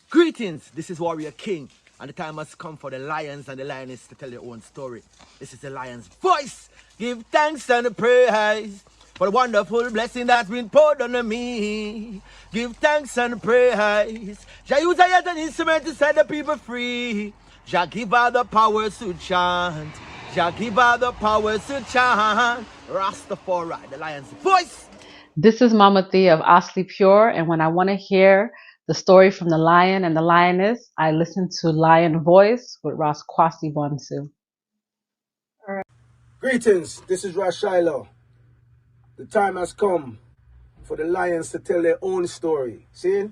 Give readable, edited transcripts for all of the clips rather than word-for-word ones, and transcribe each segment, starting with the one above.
Greetings, this is Warrior King, and the time has come for the lions and the lioness to tell their own story. This is the lion's voice. Give thanks and praise for the wonderful blessing that's been poured on me. Give thanks and praise. Jah use I as an instrument to set the people free. Jah give her the powers to chant. Jah give her the powers to chant. Ras Tafari, the lion's voice. This is Mama Thea of Asli Pure, and when I want to hear the story from the lion and the lioness, I listen to Lion Voice with RastKwasiBookings. Greetings, this is Ras Shiloh. The time has come for the lions to tell their own story. See?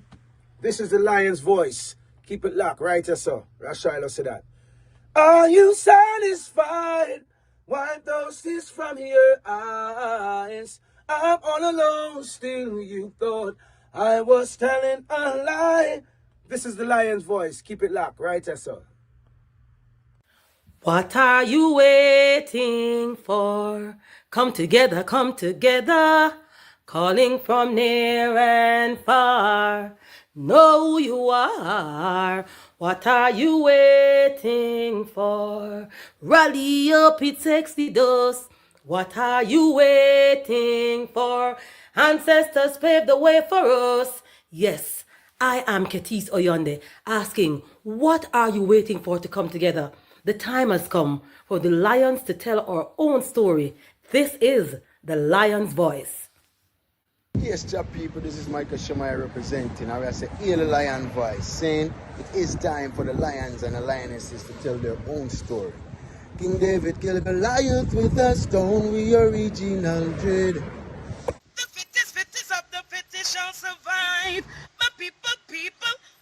This is the lion's voice. Keep it locked, right here, sir. Ras Shiloh said that. Are you satisfied? Wipe those tears from your eyes. I'm all alone, still you thought I was telling a lie. This is the lion's voice. Keep it locked, right here, sir. What are you waiting for? Come together, calling from near and far. Know who you are. What are you waiting for? Rally up, it takes the dust. What are you waiting for? Ancestors paved the way for us. Yes, I am Ketis Oyonde, asking, what are you waiting for to come together? The time has come for the lions to tell our own story. This is the lion's voice. Yes, job people, this is Michael Shamai representing. I will say, hear the lion voice, saying it is time for the lions and the lionesses to tell their own story. King David killed Goliath with a stone, we original dread. The fittest of the fittest shall survive. My people,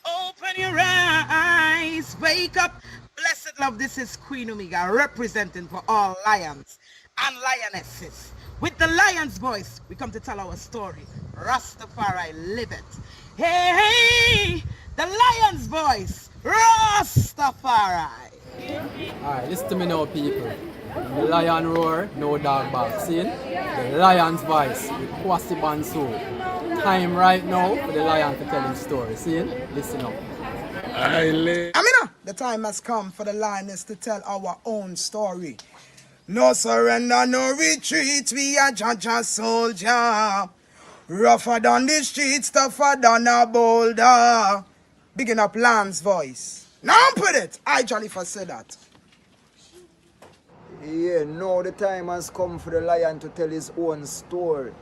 open your eyes. Wake up. Blessed love, this is Queen Omega representing for all lions and lionesses. With the lion's voice, we come to tell our story. Rastafari, live it. Hey, the lion's voice, Rastafari. Alright, listen to me now, people. The lion roar, no dog bark. See? The lion's voice with Kwasi Banso. Time right now for the lion to tell him story. See? Listen up. Amina, the time has come for the lioness to tell our own story. No surrender, no retreat, we are Jaja soldier. Rougher than the streets, tougher than a boulder. Bigging up Lion's voice. Now put it, I Jollifer said that. Yeah, now the time has come for the lion to tell his own story.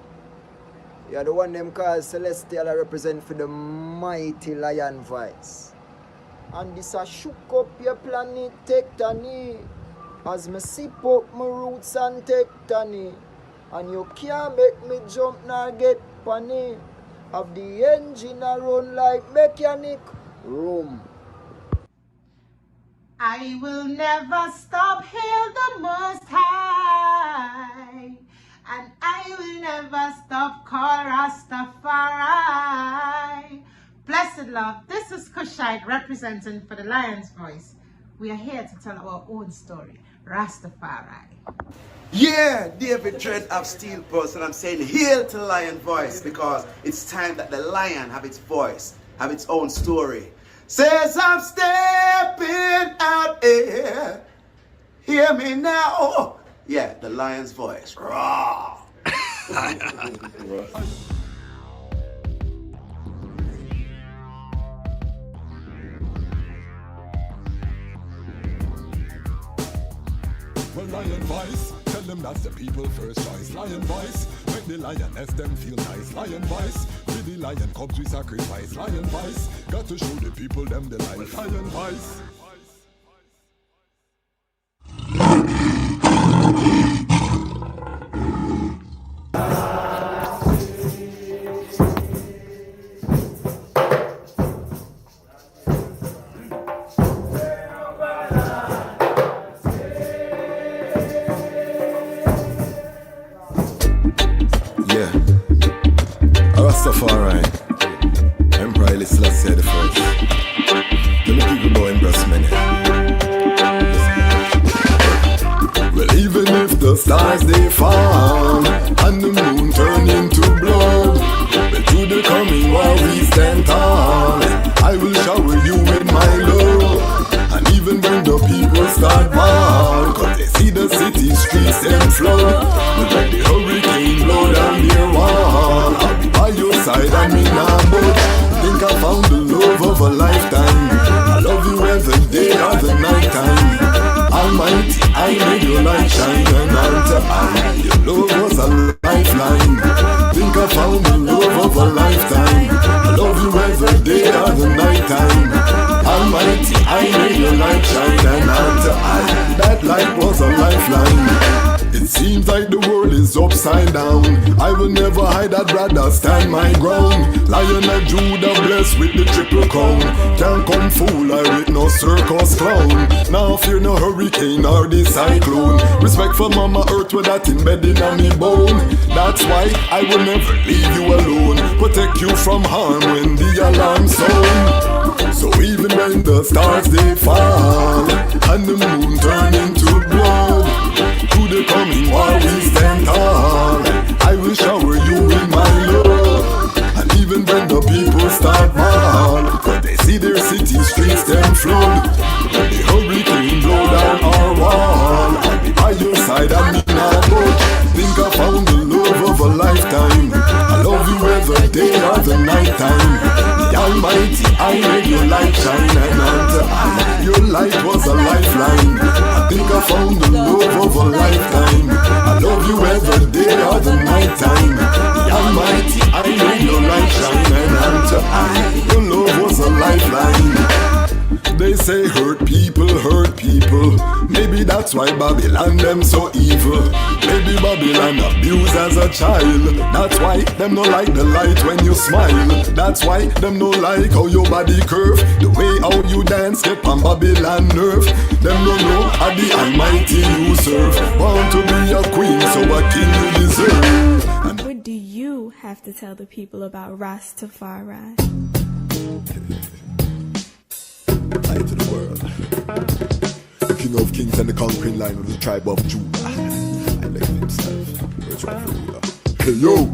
Yeah, the one them called Celestial I represent for the mighty lion voice. And this a shook up your planet tectonic. As me sip up my roots and tectonic. And you can't make me jump nor get panic. Have the engine a run like mechanic. Room. I will never stop, hail the Most High, and I will never stop, call Rastafari. Blessed love, this is Kushite representing for the Lion's Voice. We are here to tell our own story, Rastafari. Yeah, David Dread of Steel Pulse, and I'm saying hail to Lion Voice because it's time that the lion have its voice, have its own story. Says I'm stepping out here. Hear me now. Oh, yeah, the lion's voice. Raw. Well, lion voice, tell them that's the people first choice. Lion voice, make the lioness them feel nice. Lion voice, with the lion cubs we sacrifice. Lion voice, got to show the people them the life. Lion voice. Ras Tafari, Emperor Haile Selassie the first. Tell the people about embarrassment. Well, even if the stars they fall and the moon turn into blood, well, to the coming war we stand tall. I will shower you flood. But when the hurricane blow down your wall, I'll be by your side and me nah budge. Think I found the love of a lifetime. I love you every day or the night time. Almighty, I made your light shine, and unto I, your love was a lifeline. Think I found the love of a lifetime. I love you every day or the night time. Almighty, I made your light shine, and unto I, that light was a lifeline. It seems like the world is upside down. I will never hide, I'd rather stand my ground. Lion of Judah blessed with the triple crown. Can't come fool I with no circus clown. Now fear no hurricane or the cyclone. Respect for Mama Earth with that embedded on me bone. That's why I will never leave you alone. Protect you from harm when the alarm sound. So even when the stars they fall and the moon turn into blood, to the coming war we stand tall. I will shower you with my love. And even when the people start mal, when they see their city streets them flood, when the hurricane blow down our wall, I'll be by your side and me not budge. Think I found the love of a lifetime. I love you every day or the night time. The Almighty, I made your light shine, and unto I, your light was a lifeline. I think I found the love of a lifetime. I love you every day or the night time. The Almighty, I made your light shine, and unto I, your love was a lifeline. They say hurt people, maybe that's why Babylon them so evil. Maybe Babylon abused as a child. That's why them no like the light when you smile. That's why them no like how your body curve. The way how you dance get on Babylon nerve. Them no know how the Almighty you serve. Want to be a queen, so a king you deserve. And what do you have to tell the people about Ras Tafari? Light to the world. The King of Kings and the conquering line of the tribe of Judah. I left himself. Hey yo,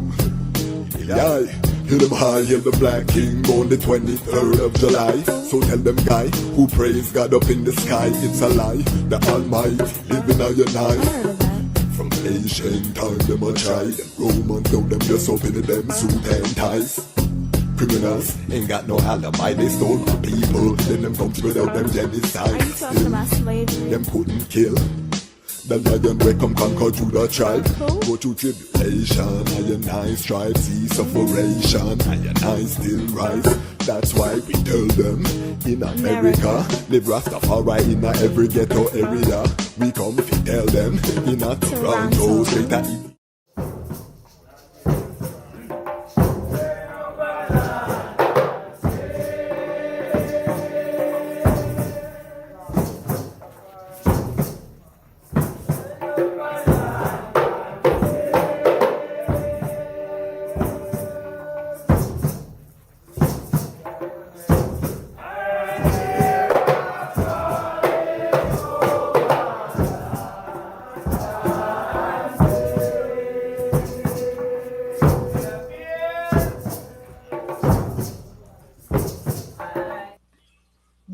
yeah. Hear them high, hear the black king born the 23rd of July. So tell them guy who praise God up in the sky, it's a lie. The Almighty living on your life. From ancient time them a try. Them Romans know them just open them suit and ties. Criminals ain't got no alibi, they stole my people. Then them come without them genocide. Are you talking about slavery? Them couldn't kill the lion we come conquer Judah tribe. Go through tribulation, and I strive, see sufferation, and I still rise. That's why we tell them in America, live Rastafari in every ghetto area. We come to tell them in a Toronto, straight at it.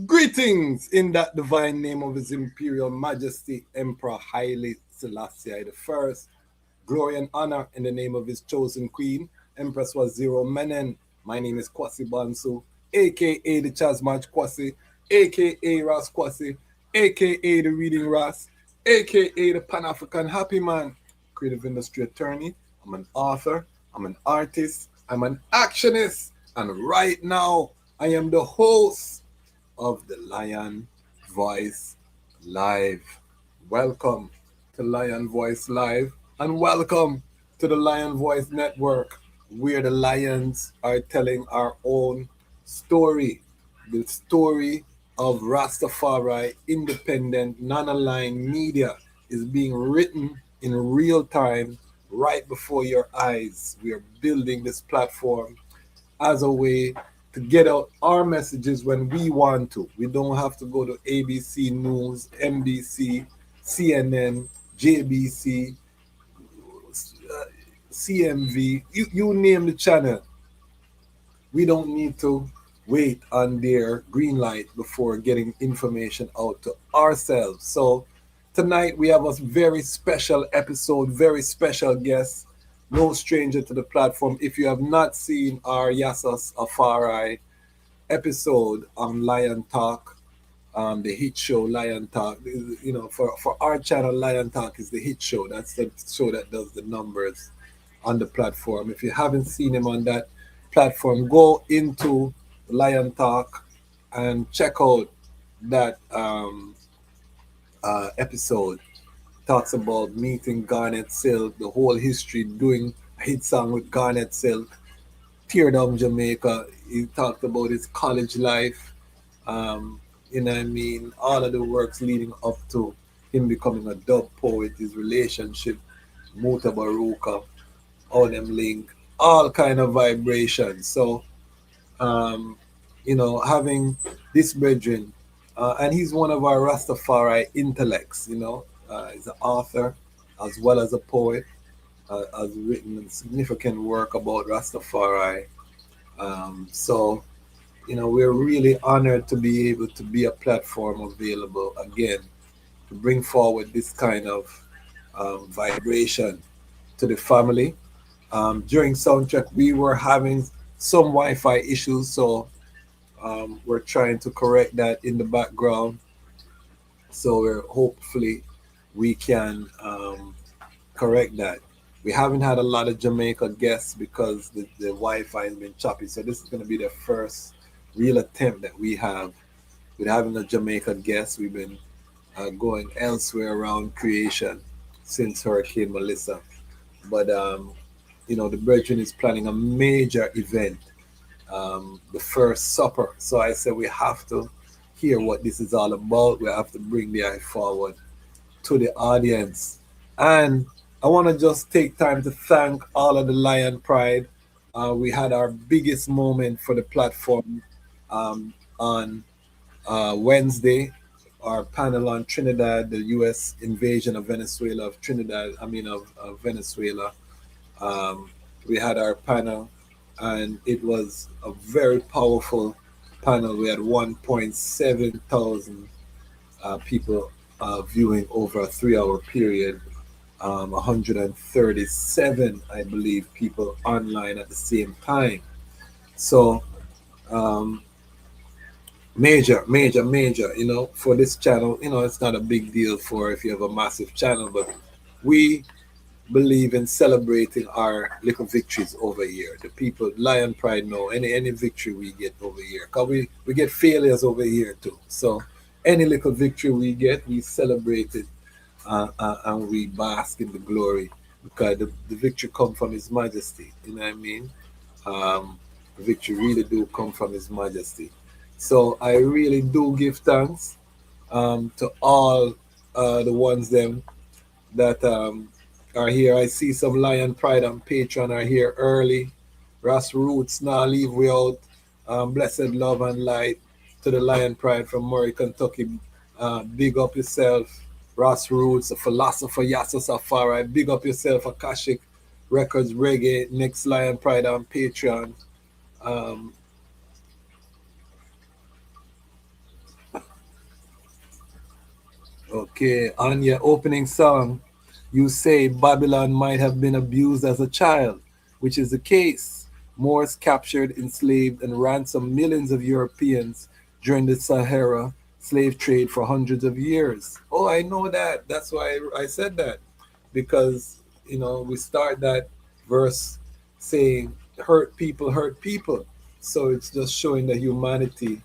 Greetings in that divine name of His Imperial Majesty, Emperor Haile Selassie I. Glory and honor in the name of His chosen Queen, Empress Waziri Menen. My name is Kwasi Bansu, aka DejazmatchKwasi, aka Ras Kwasi, aka the Reading Ras, aka the Pan-African Happy Man, creative industry attorney. I'm an author, I'm an artist, I'm an actionist, and right now I am the host of the Lion Voice Live. Welcome to Lion Voice Live, and welcome to the Lion Voice Network, where the lions are telling our own story, the story of Rastafari independent, non-aligned media is being written in real time right before your eyes. We are building this platform as a way to get out our messages when we want to. We don't have to go to ABC News, NBC, CNN, JBC, CMV, you name the channel. We don't need to wait on their green light before getting information out to ourselves. So Tonight we have a very special episode, very special guest, no stranger to the platform. If you have not seen our Yasus Afari episode on Lion Talk, the hit show Lion Talk, for our channel, Lion Talk is the hit show. That's the show that does the numbers on the platform. If you haven't seen him on that platform, go into Lion Talk and check out that episode. Talks about meeting Garnet Silk, the whole history, doing a hit song with Garnet Silk, tear down Jamaica. He talked about his college life, all of the works leading up to him becoming a dub poet, his relationship, Muta Baruka, all them link, all kind of vibrations. So, having this brethren, and he's one of our Rastafari intellects, he's an author as well as a poet, has written significant work about Rastafari. We're really honored to be able to be a platform available again to bring forward this kind of vibration to the family. During soundtrack, we were having some Wi-Fi issues, so we're trying to correct that in the background. So hopefully we can correct that. We haven't had a lot of Jamaica guests because the Wi-Fi has been choppy. So this is going to be the first real attempt that we have with having a Jamaica guest. We've been going elsewhere around creation since Hurricane Melissa. But, the brethren is planning a major event, the first supper. So I said we have to hear what this is all about. We have to bring the eye forward to the audience. And I want to just take time to thank all of the Lion Pride. We had our biggest moment for the platform on Wednesday, our panel on Trinidad, the U.S. invasion of Venezuela, of Venezuela. We had our panel, and it was a very powerful panel. We had 1.7 thousand people viewing over a 3-hour period. 137, I believe, people online at the same time. So, major, for this channel. It's not a big deal for if you have a massive channel, but we believe in celebrating our little victories over here. The people, Lion Pride, know any victory we get over here. Because we get failures over here too. So, any little victory we get, we celebrate it. And we bask in the glory because the victory come from His Majesty. You know what I mean? The victory really do come from His Majesty. So I really do give thanks to all the ones them that are here. I see some Lion Pride and Patreon are here early. Ras Roots now leave we out. Blessed love and light to the Lion Pride from Murray, Kentucky. Big up yourself. Ras Roots, a philosopher, Yasus Afari. Big up yourself, Akashic Records, Reggae, Next Lion Pride on Patreon. Okay, on your opening song, you say Babylon might have been abused as a child, which is the case. Moors captured, enslaved, and ransomed millions of Europeans during the Sahara slave trade for hundreds of years. Oh, I know that. That's why I said that. Because, we start that verse saying, hurt people, hurt people. So it's just showing the humanity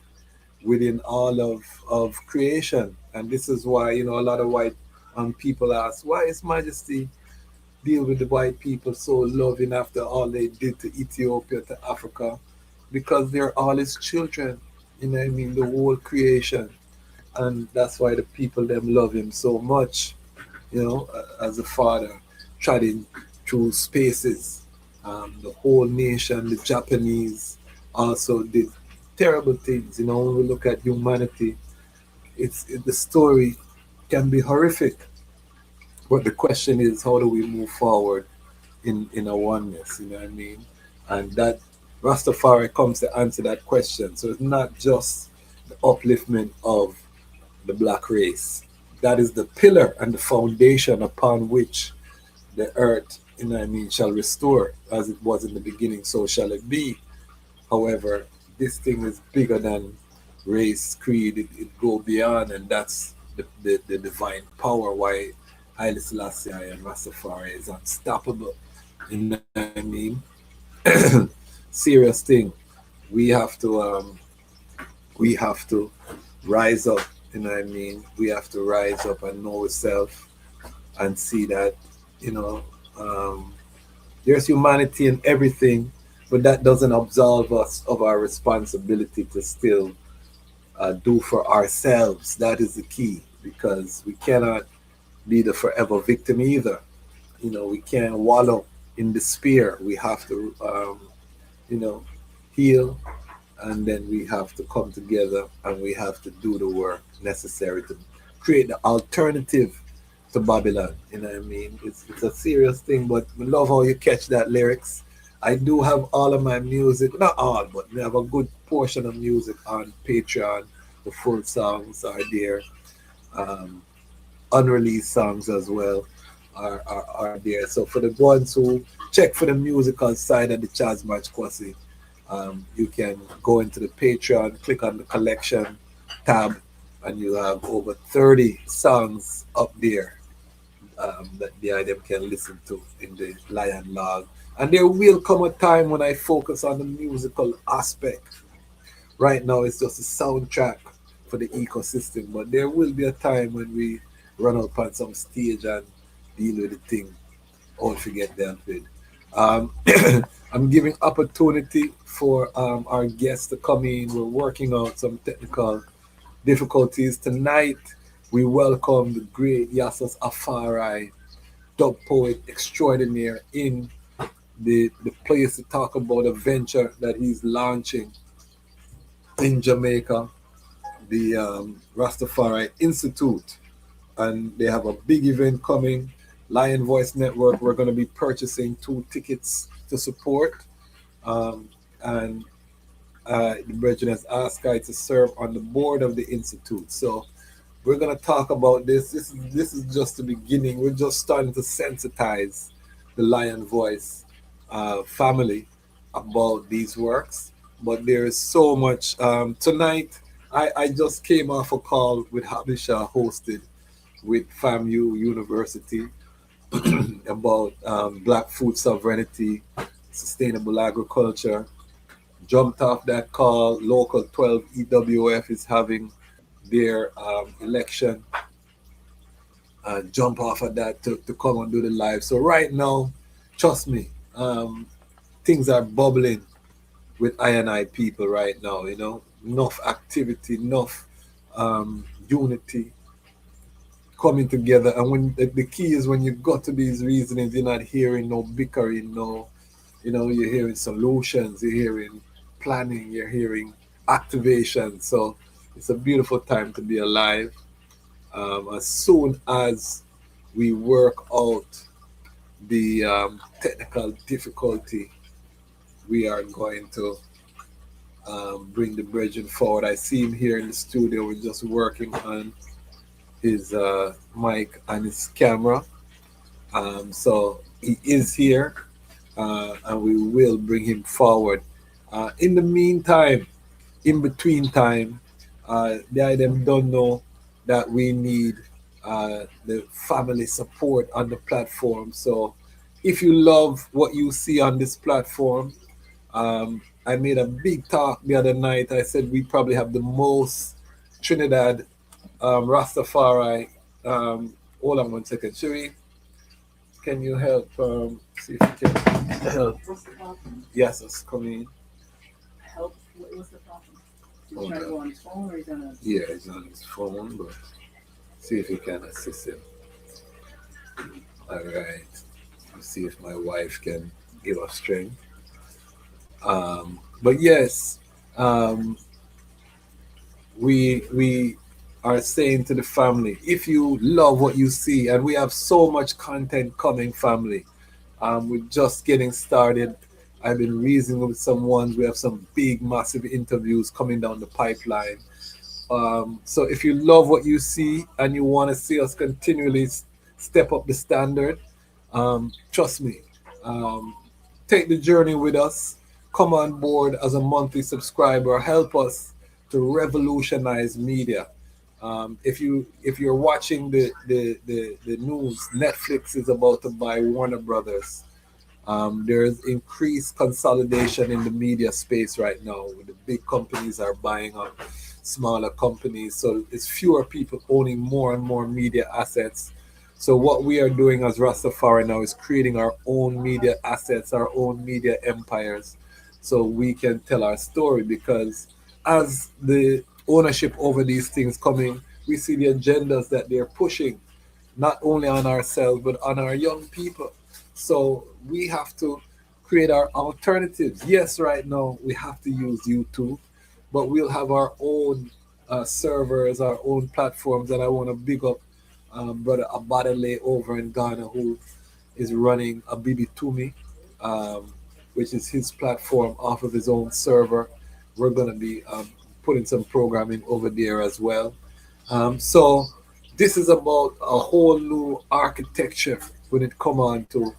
within all of creation. And this is why, a lot of white people ask, why is Majesty deal with the white people so loving after all they did to Ethiopia, to Africa? Because they're all His children. The whole creation. And that's why the people them love Him so much, as a father, treading through spaces. The whole nation, the Japanese also did terrible things. When we look at humanity, the story can be horrific. But the question is, how do we move forward in a oneness? You know what I mean? And that Rastafari comes to answer that question. So it's not just the upliftment of the black race, that is the pillar and the foundation upon which the earth, shall restore. As it was in the beginning, so shall it be. However, this thing is bigger than race, creed. It go beyond, and that's the divine power. Why Haile Selassie and Rastafari is unstoppable. You know what I mean? Serious thing. We have to rise up. You know what I mean? We have to rise up and know ourselves and see that, you know, there's humanity in everything, but that doesn't absolve us of our responsibility to still do for ourselves. That is the key, because we cannot be the forever victim either. You know, we can't wallow in despair. We have to, you know, heal, and then we have to come together and we have to do the work necessary to create the alternative to Babylon. You know what I mean? It's a serious thing, but I love how you catch that lyrics. I do have all of my music, not all, but we have a good portion of music on Patreon. The full songs are there. Um, Unreleased songs as well are there. So for the ones who check for the musical side of the DejazmatchKwasi, you can go into the Patreon, click on the collection tab, and you have over 30 songs up there that the item can listen to in the Lion Log. And there will come a time when I focus on the musical aspect. Right now, it's just a soundtrack for the ecosystem, but there will be a time when we run up on some stage and deal with the thing. All forget dealt with. Um, I'm giving opportunity for our guests to come in. We're working out some technical difficulties tonight. We welcome the great Yasus Afari, dub poet extraordinaire, in the place to talk about a venture that he's launching in Jamaica, the Ras Tafari Institute. And they have a big event coming. Lion Voice Network, we're going to be purchasing 2 tickets to support. And the Brethren has asked I to serve on the board of the Institute. So we're going to talk about this. This is just the beginning. We're just starting to sensitize the Lion Voice family about these works. But there is so much. Tonight, I just came off a call with Habisha, hosted with FAMU University, about black food sovereignty, sustainable agriculture. Jumped off that call. Local 12 EWF is having their election. Jump off of that to come and do the live. So right now, trust me, things are bubbling with I&I people right now. You know, enough activity, enough unity coming together. And when the key is, when you got to these reasonings, you're not hearing no bickering, no, you know, you're hearing solutions, you're hearing planning, you're hearing activation. So it's a beautiful time to be alive. As soon as we work out the technical difficulty, we are going to bring the brethren forward. I see him here in the studio. We're just working on his mic and his camera. So he is here, and we will bring him forward. In the meantime, in between time, the item don't know that we need the family support on the platform. So if you love what you see on this platform, I made a big talk the other night. I said we probably have the most Trinidad Rastafari. Hold on 1 second. Chewy, can you help see if you can help? Yes, it's coming. Help? What's the problem? He's Hold trying to on. go on his phone, or he's on a... Yeah, he's on his phone, but see if you can assist him. All right. Let's see if my wife can give us strength. But yes, we are saying to the family, if you love what you see, and we have so much content coming, family. We're just getting started. I've been reasoning with some ones. We have some big, massive interviews coming down the pipeline. So if you love what you see and you want to see us continually step up the standard, trust me, um, take the journey with us. Come on board as a monthly subscriber. Help us to revolutionize media. If you're watching the news, Netflix is about to buy Warner Brothers. There's increased consolidation in the media space right now. The big companies are buying up smaller companies, so it's fewer people owning more and more media assets. So what we are doing as Rastafari now is creating our own media assets, our own media empires, so we can tell our story. Because as the ownership over these things coming, we see the agendas that they're pushing, not only on ourselves but on our young people. So we have to create our alternatives. Yes, right now we have to use YouTube, but we'll have our own servers, our own platforms. And I want to big up brother Abadale over in Ghana, who is running a Bibi Tumi, which is his platform off of his own server. We're going to be putting some programming over there as well. So this is about a whole new architecture when it come on to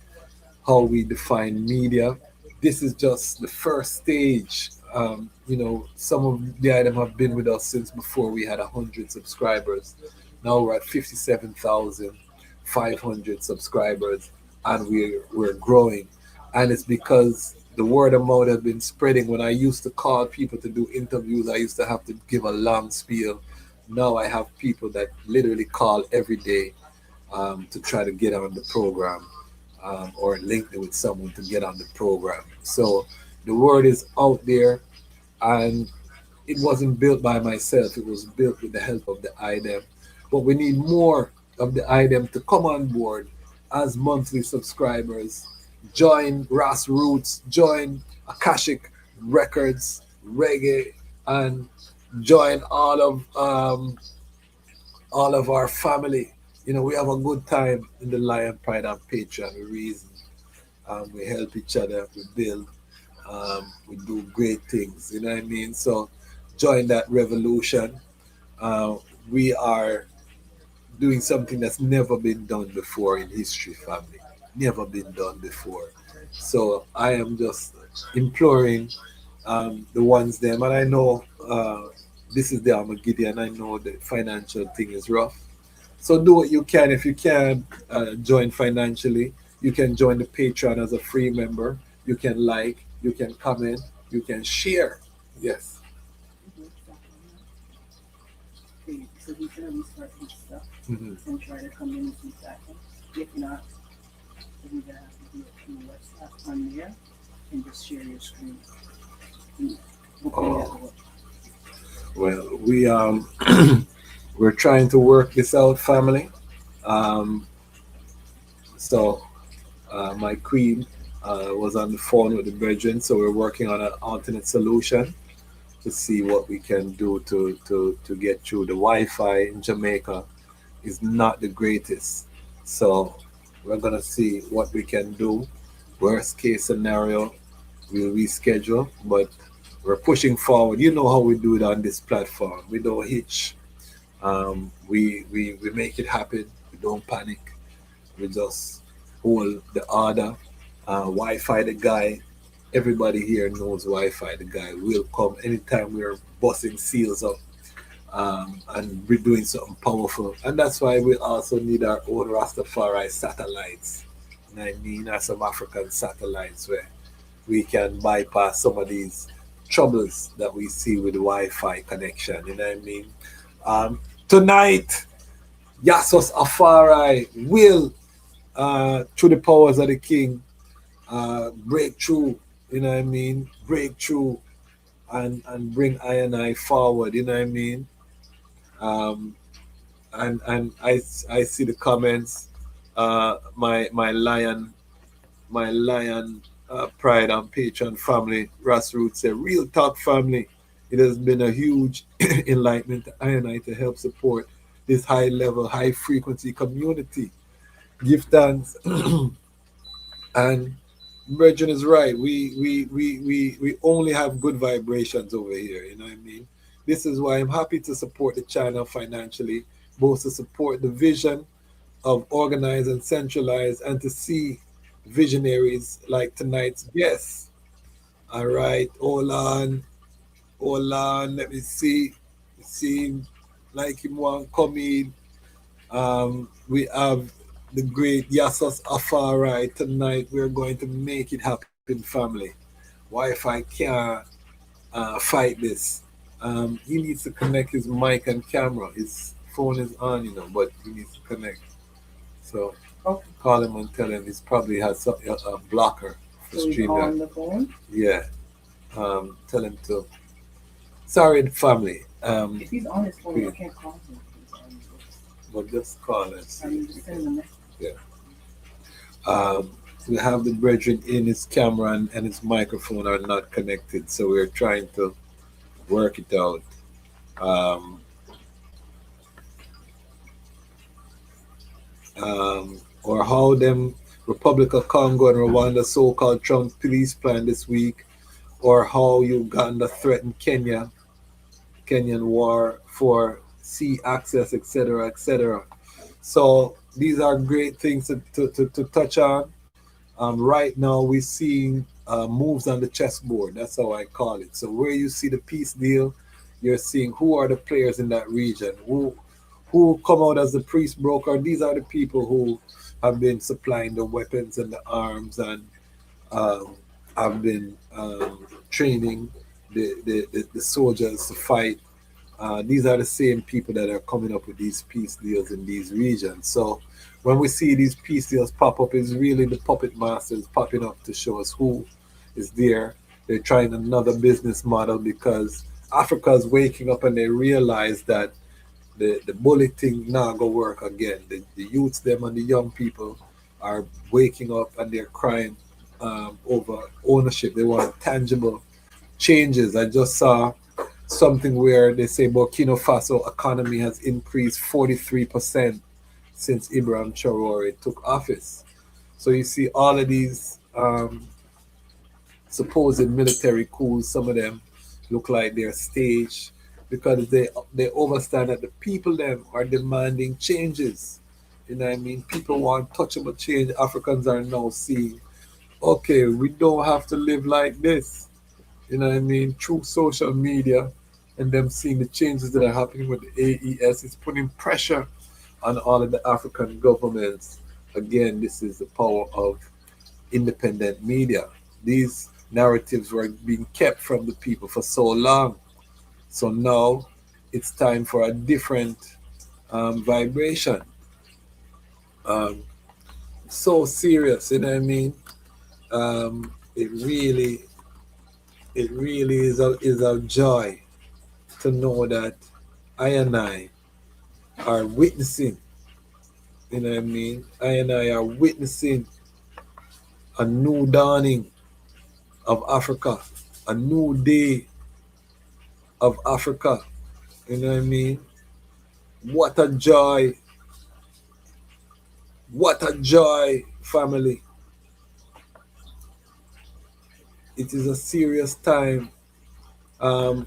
how we define media. This is just the first stage. Some of the items have been with us since before we had 100 subscribers. Now we're at 57,500 subscribers, and we're growing. And it's because the word of mouth has been spreading. When I used to call people to do interviews, I used to have to give a long spiel. Now I have people that literally call every day to try to get on the program, or link me with someone to get on the program. So the word is out there, and it wasn't built by myself. It was built with the help of the IDEM. But we need more of the IDEM to come on board as monthly subscribers. Join Ras Roots, join Akashic Records, Reggae, and join all of our family. We have a good time in the Lion Pride and Patreon. We reason, we help each other, we build, we do great things. You know what I mean? So join that revolution. We are doing something that's never been done before in history, family. Never been done before. So I am just imploring the ones them, and I know this is the Armageddon. I know the financial thing is rough. So do what you can. If you can join financially, you can join the Patreon as a free member. You can like, you can comment, you can share. Yes. So we can always start with stuff and try to come in with that. If not, then we're gonna have to do a few WhatsApp on there and just share your screen. Well, we're trying to work this out, family. So my queen was on the phone with the brethren, so we're working on an alternate solution to see what we can do to get through. The Wi-Fi in Jamaica is not the greatest, so we're gonna see what we can do. Worst case scenario, we'll reschedule, but we're pushing forward. You know how we do it on this platform. We don't hitch. We make it happen. We don't panic. We just hold the order. Wi-Fi the guy. Everybody here knows Wi-Fi the guy. Will come anytime we're busting seals up, and we're doing something powerful. And that's why we also need our own Rastafari satellites. You know what I mean? Or some African satellites where we can bypass some of these troubles that we see with the Wi-Fi connection. You know what I mean? Tonight, Yasus Afari will, through the powers of the King, break through. You know what I mean? Break through and bring I and I forward. You know what I mean? And I see the comments. My lion pride and Patreon family, Ras Roots, say real talk family. It has been a huge enlightenment to I and I to help support this high level, high frequency community. Give thanks. And Virgin is right. We only have good vibrations over here. You know what I mean? This is why I'm happy to support the channel financially, both to support the vision of organize and centralize and to see visionaries like tonight's guests. All right, hold on, let me see. See, like him want come in. We have the great Yasus Afari tonight. We're going to make it happen, family. Wi-Fi can't fight this. He needs to connect his mic and camera. His phone is on, but he needs to connect. So call him and tell him he probably has a blocker for So he's stream on the phone? Yeah. Tell him to. Sorry, family. If he's on his phone, I can't call him. But just call us. I'm just sending a message. Yeah. We have the brethren in his camera and his microphone are not connected, so we're trying to work it out. Or how them Republic of Congo and Rwanda so-called Trump police plan this week, or how Uganda threatened Kenyan war for sea access, etc., etc. So these are great things to touch on. Right now, we're seeing moves on the chessboard. That's how I call it. So where you see the peace deal, you're seeing who are the players in that region, who come out as the priest broker. These are the people who have been supplying the weapons and the arms and have been training the soldiers to fight. These are the same people that are coming up with these peace deals in these regions. So when we see these peace deals pop up, it's really the puppet masters popping up to show us who is there. They're trying another business model because Africa is waking up and they realize that the bully thing now go work again. The youths, them and the young people are waking up and they're crying over ownership. They want tangible changes. I just saw something where they say Burkina Faso economy has increased 43% since Ibrahim Traore took office. So you see all of these supposed military coups, some of them look like they're staged because they understand that the people them are demanding changes. You know what I mean? People want touchable change. Africans are now seeing, okay, we don't have to live like this. You know what I mean? Through social media and them seeing the changes that are happening with the AES is putting pressure on all of the African governments. Again, this is the power of independent media. These narratives were being kept from the people for so long. So now it's time for a different vibration. So serious, you know what I mean? It really is a joy to know that I and I are witnessing, you know what I mean? I and I are witnessing a new dawning of Africa, a new day of Africa, you know what I mean? What a joy, family. It is a serious time.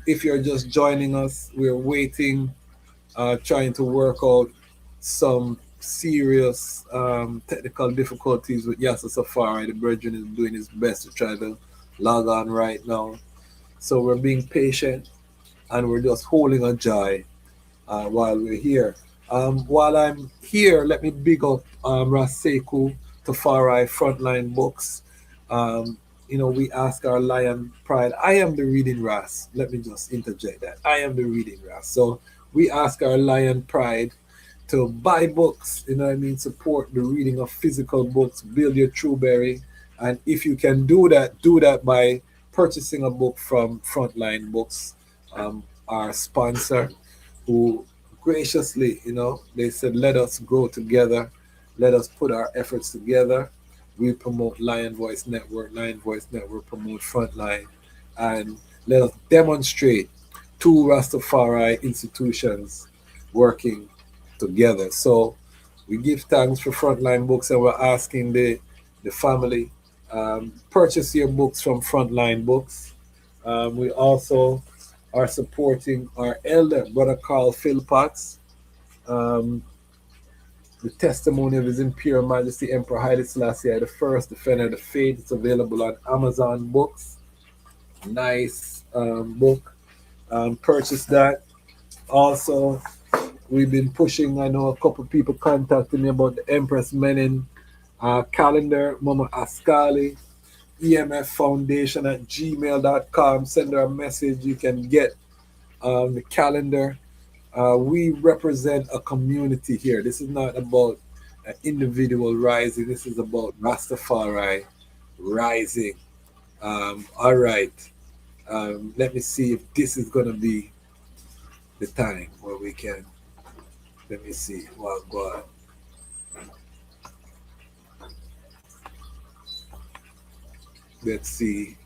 If you're just joining us, we're waiting, trying to work out some serious technical difficulties with Yasus Afari. The brethren is doing his best to try to log on right now. So we're being patient and we're just holding a joy while we're here. While I'm here, let me big up Ras Tafari Frontline Books. We ask our lion pride. I am the reading Ras. Let me just interject that. I am the reading Ras. So we ask our lion pride to buy books, you know what I mean, support the reading of physical books, build your Trueberry. And if you can do that by purchasing a book from Frontline Books, our sponsor, who graciously, they said, let us grow together. Let us put our efforts together. We promote Lion Voice Network. Lion Voice Network promote Frontline. And let us demonstrate two Ras Tafari institutions working together. So we give thanks for Frontline Books and we're asking the family, purchase your books from Frontline Books. We also are supporting our elder, Brother Carl Philpotts. The testimony of His Imperial Majesty Emperor Haile Selassie I, the First Defender of the Faith. It's available on Amazon Books. Nice book. Purchase that. Also, we've been pushing. I know a couple people contacted me about the Empress Menin calendar. Mama Ascali, EMF Foundation at gmail.com. Send her a message. You can get the calendar. We represent a community here. This is not about an individual rising. This is about Rastafari rising. All right. Let me see if this is going to be the time where we can. Let me see. Well, go on. Let's see.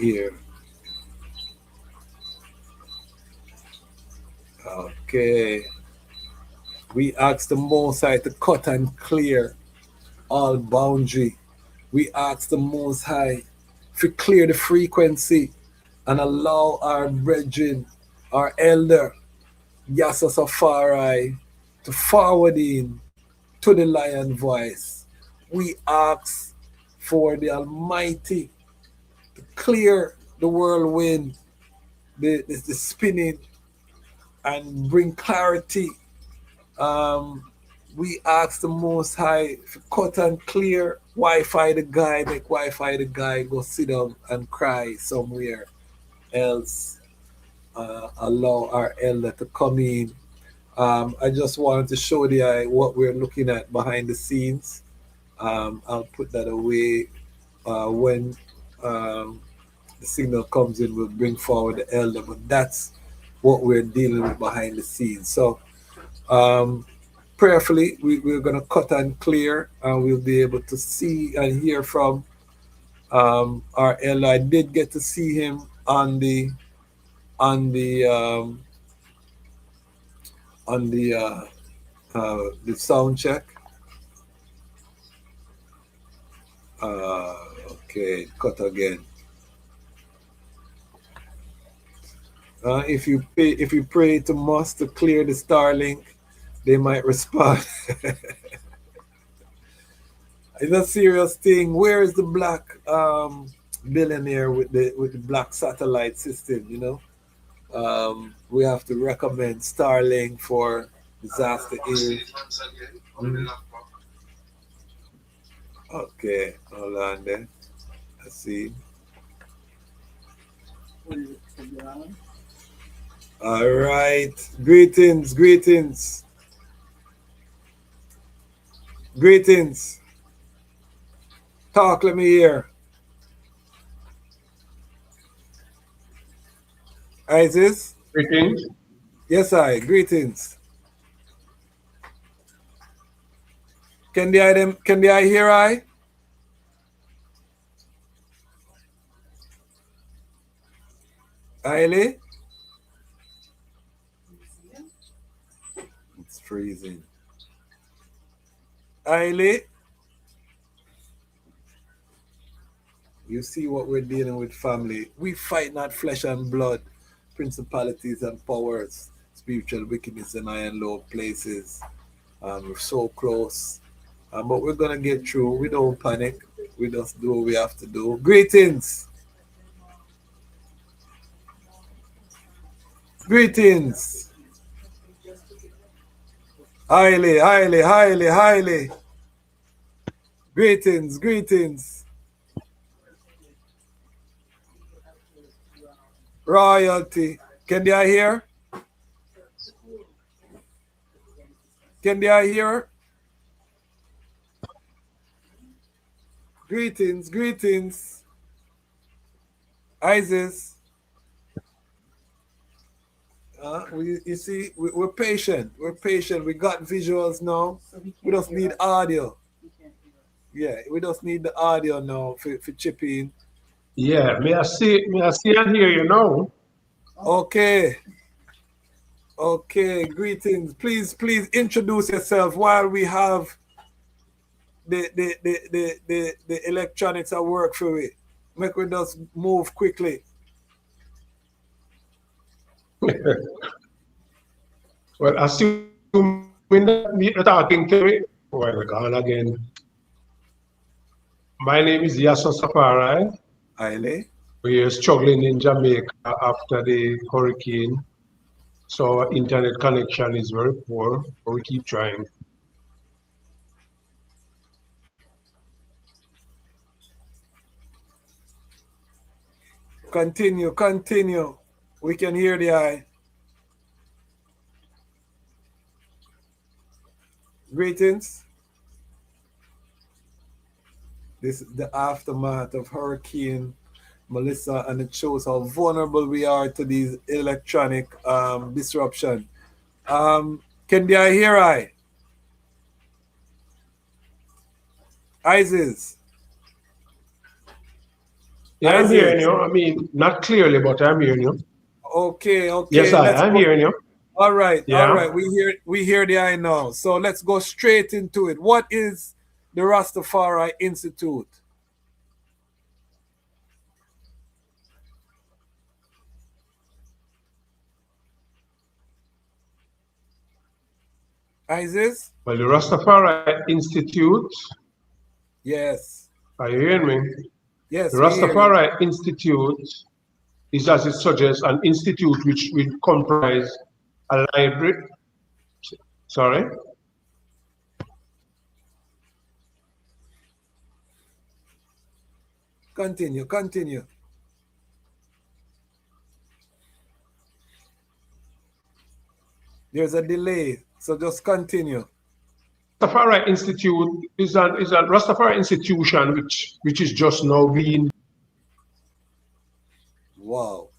Here. Okay. We ask the Most High to cut and clear all boundary. We ask the Most High to clear the frequency and allow our brethren, our elder, Yasus Afari, to forward in to the lion voice. We ask for the Almighty to clear the whirlwind, the spinning, and bring clarity. We ask the Most High to cut and clear Wi-Fi the guy, make Wi-Fi the guy go sit down and cry somewhere else. Allow our elder to come in. I just wanted to show the eye what we're looking at behind the scenes. I'll put that away when the signal comes in. We'll bring forward the elder, but that's what we're dealing with behind the scenes. So prayerfully, we're going to cut and clear, and we'll be able to see and hear from our elder. I did get to see him on the sound check. Okay, cut again. If you pray to Moss to clear the Starlink, they might respond. It's a serious thing. Where is the black billionaire with the black satellite system? You know, we have to recommend Starlink for disaster aid. Okay, hold on then. Let's see. All right. Greetings. Talk, let me hear. Isis? Greetings. Yes, greetings. Can they hear I? Aile? It's freezing. Aile? You see what we're dealing with, family. We fight not flesh and blood, principalities and powers, spiritual wickedness in high and low places. We're so close. But we're going to get through. We don't panic. We just do what we have to do. Greetings. Highly. Greetings. Royalty. Can they hear? Greetings. Isis. You see, we're patient. We got visuals now. We just need audio. Yeah, we just need the audio now for chipping. Yeah, may I see and hear you now. Okay, greetings. Please introduce yourself while we have the electronics at work for it. make we just move quickly. Well, assuming that you're talking to me, well, gone again. My name is Yasus Afari. Ayalew. We are struggling in Jamaica after the hurricane. So our internet connection is very poor, but we keep trying. Continue. We can hear the eye. Greetings. This is the aftermath of Hurricane Melissa, and it shows how vulnerable we are to these electronic disruption. Can the eye hear I? Isis. Yeah, I'm hearing you. I mean, not clearly, but I'm hearing you. Okay. Yes, I'm hearing you. All right. Yeah. We hear the eye now. So let's go straight into it. What is the Ras Tafari Institute? Isis? Well, the Rastafari Institute. Yes. Are you hearing me? Yes. The Rastafari Institute is, as it suggests, an institute which will comprise a library. Sorry? Continue. There's a delay, so just continue. Rastafari Institute is a Rastafari institution which is just now being. Wow.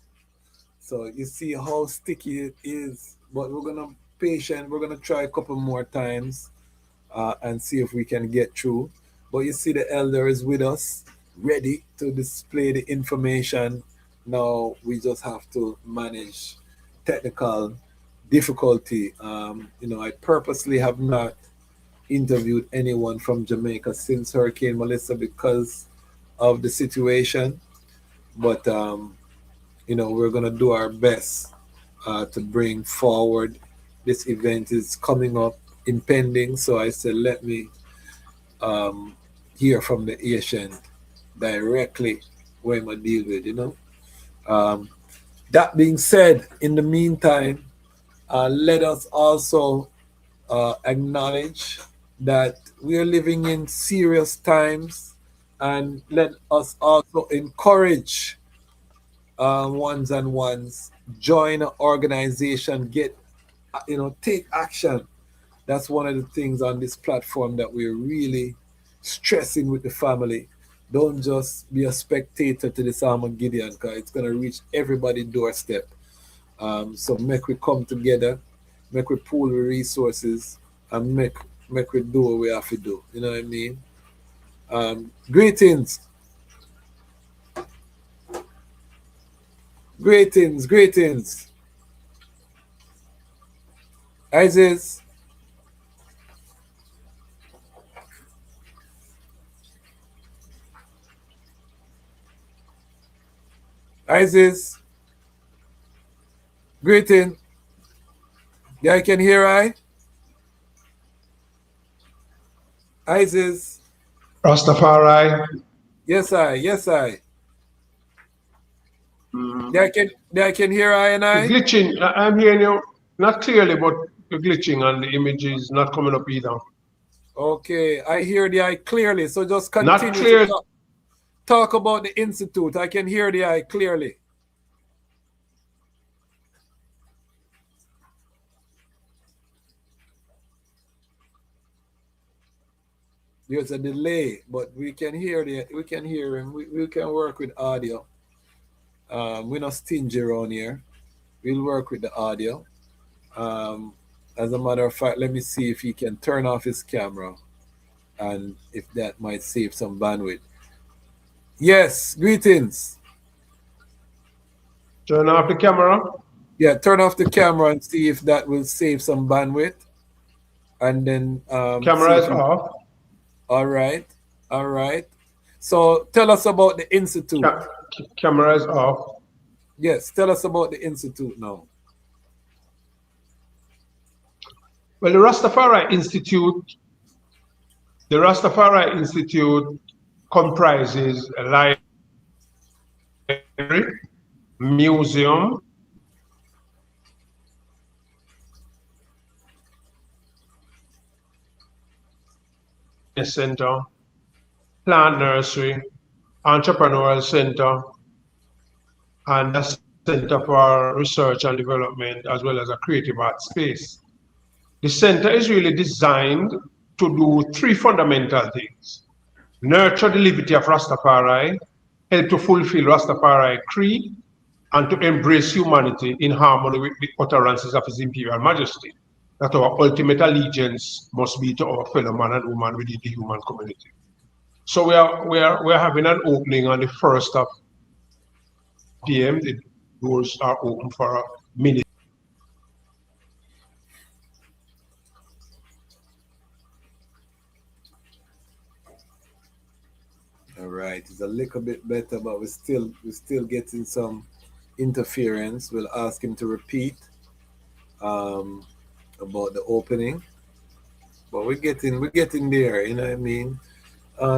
So you see how sticky it is, but we're gonna patient. We're gonna try a couple more times and see if we can get through. But you see the elder is with us, ready to display the information. Now we just have to manage technical difficulty. I purposely have not interviewed anyone from Jamaica since Hurricane Melissa because of the situation. But we're gonna do our best to bring forward. This event is coming up, impending. So I said, let me hear from the Asian directly where I'm gonna deal with. That being said, in the meantime, let us also acknowledge that we are living in serious times, and let us also encourage ones and ones, join an organization, take action. That's one of the things on this platform that we're really stressing with the family. Don't just be a spectator to this Armageddon, because it's going to reach everybody's doorstep. So make we come together, make we pool the resources, and make we do what we have to do. You know what I mean? Greetings. Isis. Greeting. Yeah, I can hear Isis. Rastafari. Yes, I. Yeah, I can hear and I. The glitching, I'm hearing you not clearly, but the glitching and the image is not coming up either. Okay, I hear the eye clearly. So just continue Not clear. to talk about the institute. I can hear the eye clearly. There's a delay, but we can hear him. We can work with audio. We're not stingy around here. We'll work with the audio. As a matter of fact, let me see if he can turn off his camera, and if that might save some bandwidth. Yes, greetings. Turn off the camera. Yeah, turn off the camera and see if that will save some bandwidth. And then camera is off. All right. So tell us about the institute. Cameras off. Yes, tell us about the institute now. Well, the Ras Tafari Institute comprises a library, museum, center, plant nursery, entrepreneurial center, and a center for research and development, as well as a creative art space. The center is really designed to do three fundamental things: nurture the liberty of Rastafari, help to fulfill Rastafari creed, and to embrace humanity in harmony with the utterances of His Imperial Majesty, that our ultimate allegiance must be to our fellow man and woman within the human community. So we're having an opening on the 1st of PM. The doors are open for a minute. All right, it's a little bit better, but we're still getting some interference. We'll ask him to repeat about the opening, but we're getting there. You know what I mean?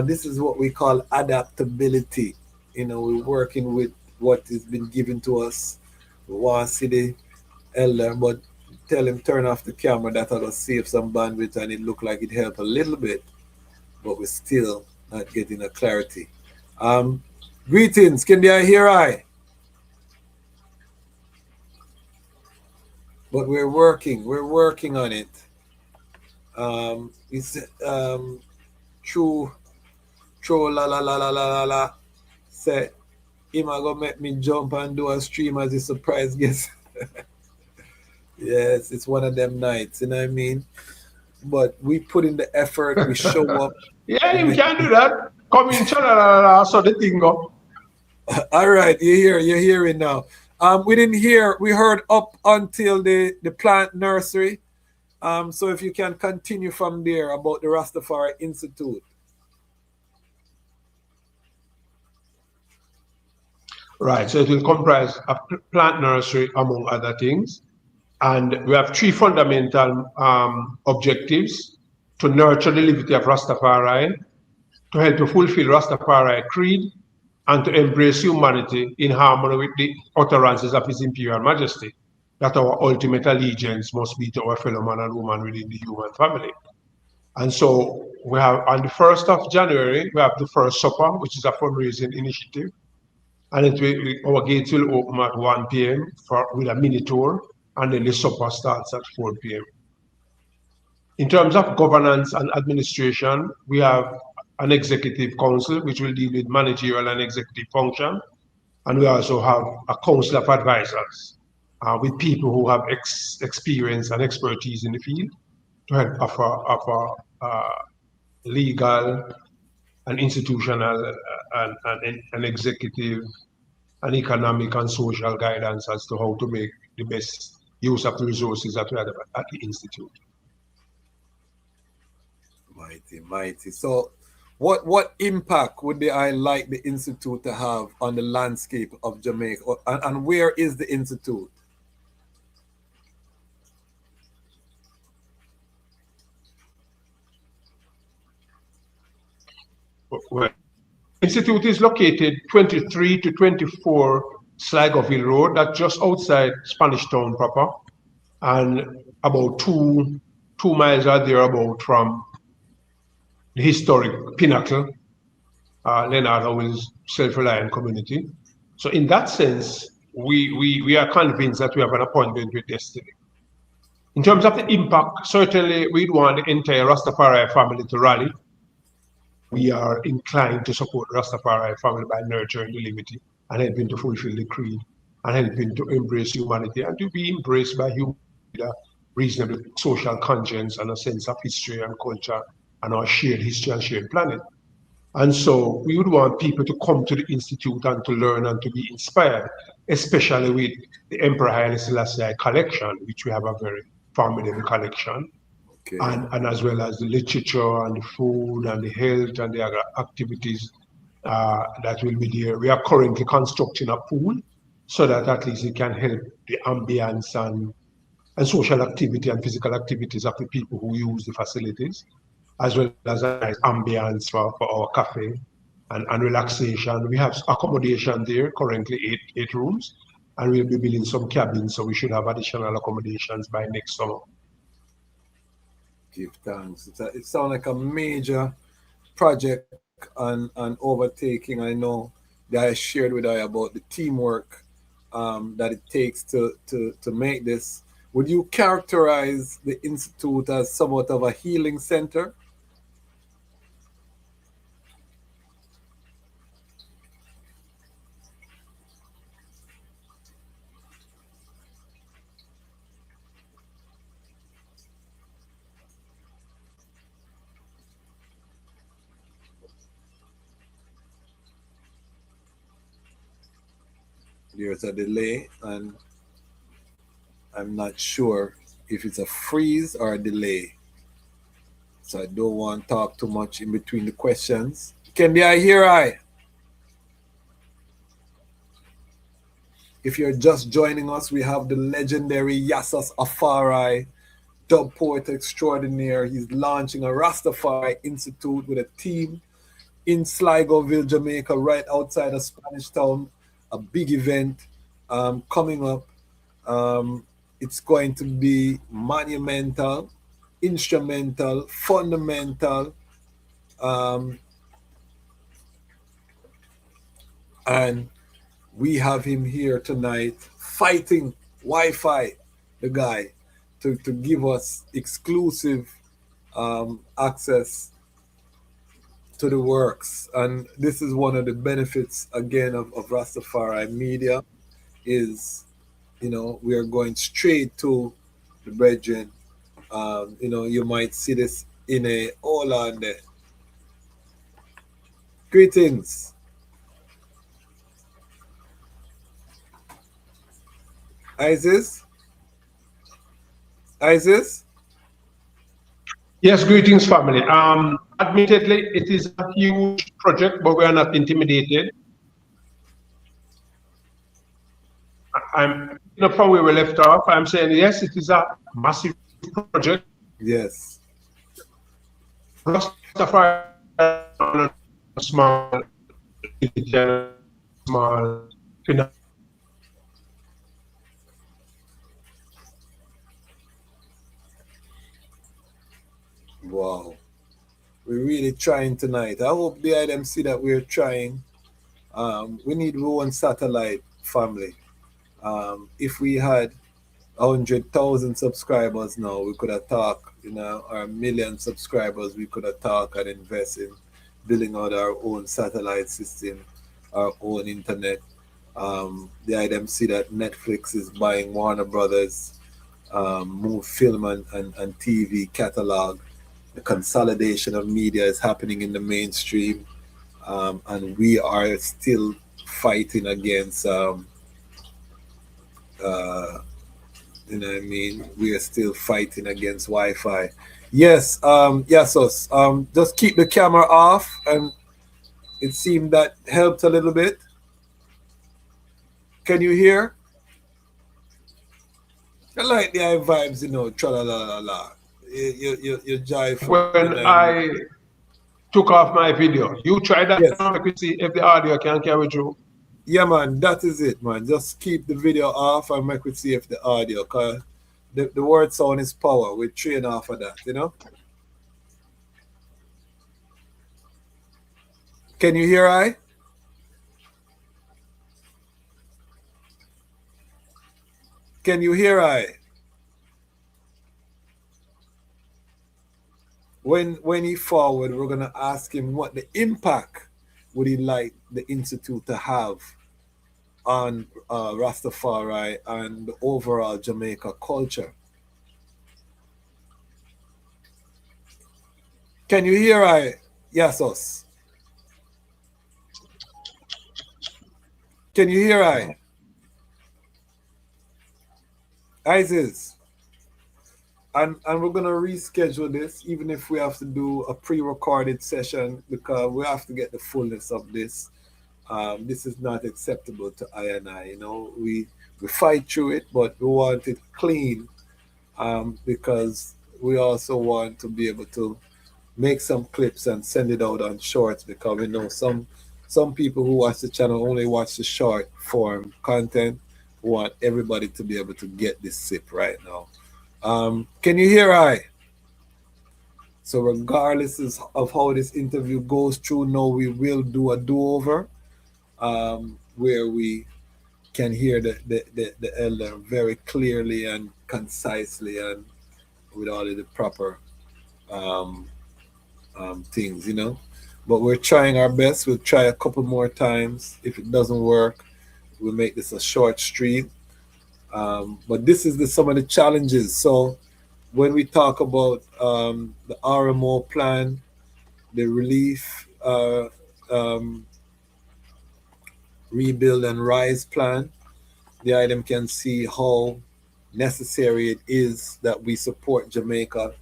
This is what we call adaptability. You know, we're working with what has been given to us. We want to see the elder, but tell him turn off the camera. That will save some bandwidth, and it looked like it helped a little bit, but we're still not getting a clarity. Greetings, can they hear I? But we're working on it. It's true la la la la la la la. Say, him a go make me jump and do a stream as a surprise guest. Yes, it's one of them nights, you know what I mean? But we put in the effort, we show up. Yeah, you can do that. Come in, so the thing go. All right, you're hearing now. We heard up until the plant nursery. So if you can continue from there about the Ras Tafari Institute. Right, so it will comprise a plant nursery, among other things. And we have three fundamental objectives: to nurture the liberty of Rastafari, to help to fulfill Rastafari creed, and to embrace humanity in harmony with the utterances of His Imperial Majesty, that our ultimate allegiance must be to our fellow man and woman within the human family. And so we have, on the 1st of January, we have the first supper, which is a fundraising initiative. And our gates will open at 1 p.m. with a mini tour, and then the supper starts at 4 p.m. In terms of governance and administration, we have an executive council, which will deal with managerial and executive function. And we also have a council of advisors with people who have experience and expertise in the field to help offer legal and institutional and executive and economic and social guidance as to how to make the best use of the resources that we have at the Institute. Mighty. So what impact would I like the Institute to have on the landscape of Jamaica? And where is the Institute? Well, Institute is located 23 to 24 Sligoville Road, that's just outside Spanish Town proper, and about 2 miles or thereabout from the historic Pinnacle, Leonard Howell's self-reliant community. So in that sense, we are convinced that we have an appointment with destiny. In terms of the impact, certainly we'd want the entire Rastafari family to rally. We are inclined to support the Rastafari family by nurturing the liberty and helping to fulfill the creed and helping to embrace humanity and to be embraced by humanity with a reasonable social conscience and a sense of history and culture and our shared history and shared planet. And so we would want people to come to the Institute and to learn and to be inspired, especially with the Emperor Haile Selassie collection, which we have a very formidable collection. Okay. And as well as the literature and the food and the health and the other activities that will be there. We are currently constructing a pool so that at least it can help the ambience and social activity and physical activities of the people who use the facilities, as well as a nice ambience for our cafe and relaxation. We have accommodation there, currently eight rooms, and we'll be building some cabins, so we should have additional accommodations by next summer. Give thanks. It sounds like a major project and overtaking. I know that I shared with I about the teamwork that it takes to make this. Would you characterize the Institute as somewhat of a healing center? There's a delay, and I'm not sure if it's a freeze or a delay. So I don't want to talk too much in between the questions. Can they hear I? If you're just joining us, we have the legendary Yasus Afari, dub poet extraordinaire. He's launching a Ras Tafari Institute with a team in Sligoville, Jamaica, right outside of Spanish Town. A big event coming up. It's going to be monumental, instrumental, fundamental, and we have him here tonight fighting Wi-Fi, the guy, to give us exclusive access to the works. And this is one of the benefits, again, of Rastafari Media is, we are going straight to the brethren. You might see this in a all on there. Greetings. Isis? Yes, greetings, family. Admittedly, it is a huge project, but we are not intimidated. I'm from where we left off. I'm saying yes, it is a massive project. Yes. Rastafari small, Wow. We're really trying tonight. I hope the item see that we're trying. We need one satellite family. If we had 100,000 subscribers now, we could have talked, or 1 million subscribers, we could have talked and invest in building out our own satellite system, our own internet. The item see that Netflix is buying Warner Brothers, move film and TV catalog. The consolidation of media is happening in the mainstream, and we are still fighting against, we are still fighting against Wi-Fi. Yes, Yasus, just keep the camera off, and it seemed that helped a little bit. Can you hear? I like the high vibes, tra-la-la-la-la. You're joyful. When I took off my video, you try that now, I could see if the audio can carry through. Yeah, man, that is it, man. Just keep the video off and make it see if the audio, because the word sound is power. We train off of that, Can you hear I? Can you hear I? When he forward, we're gonna ask him what the impact would he like the Institute to have on Rastafari and the overall Jamaica culture. Can you hear I? Yasus? Can you hear I? Isis? and we're gonna reschedule this, even if we have to do a pre-recorded session, because we have to get the fullness of this. This is not acceptable to I and I. You know, we fight through it, but we want it clean, because we also want to be able to make some clips and send it out on shorts, because we know some people who watch the channel only watch the short form content. We want everybody to be able to get this sip right now. Can you hear I? So regardless of how this interview goes through, no, we will do a do-over, where we can hear the elder very clearly and concisely and with all of the proper things, you know. But we're trying our best. We'll try a couple more times. If it doesn't work, we'll make this a short stream. But this is some of the challenges. So when we talk about the RMO plan, the relief, rebuild and rise plan, the item can see how necessary it is that we support Jamaica.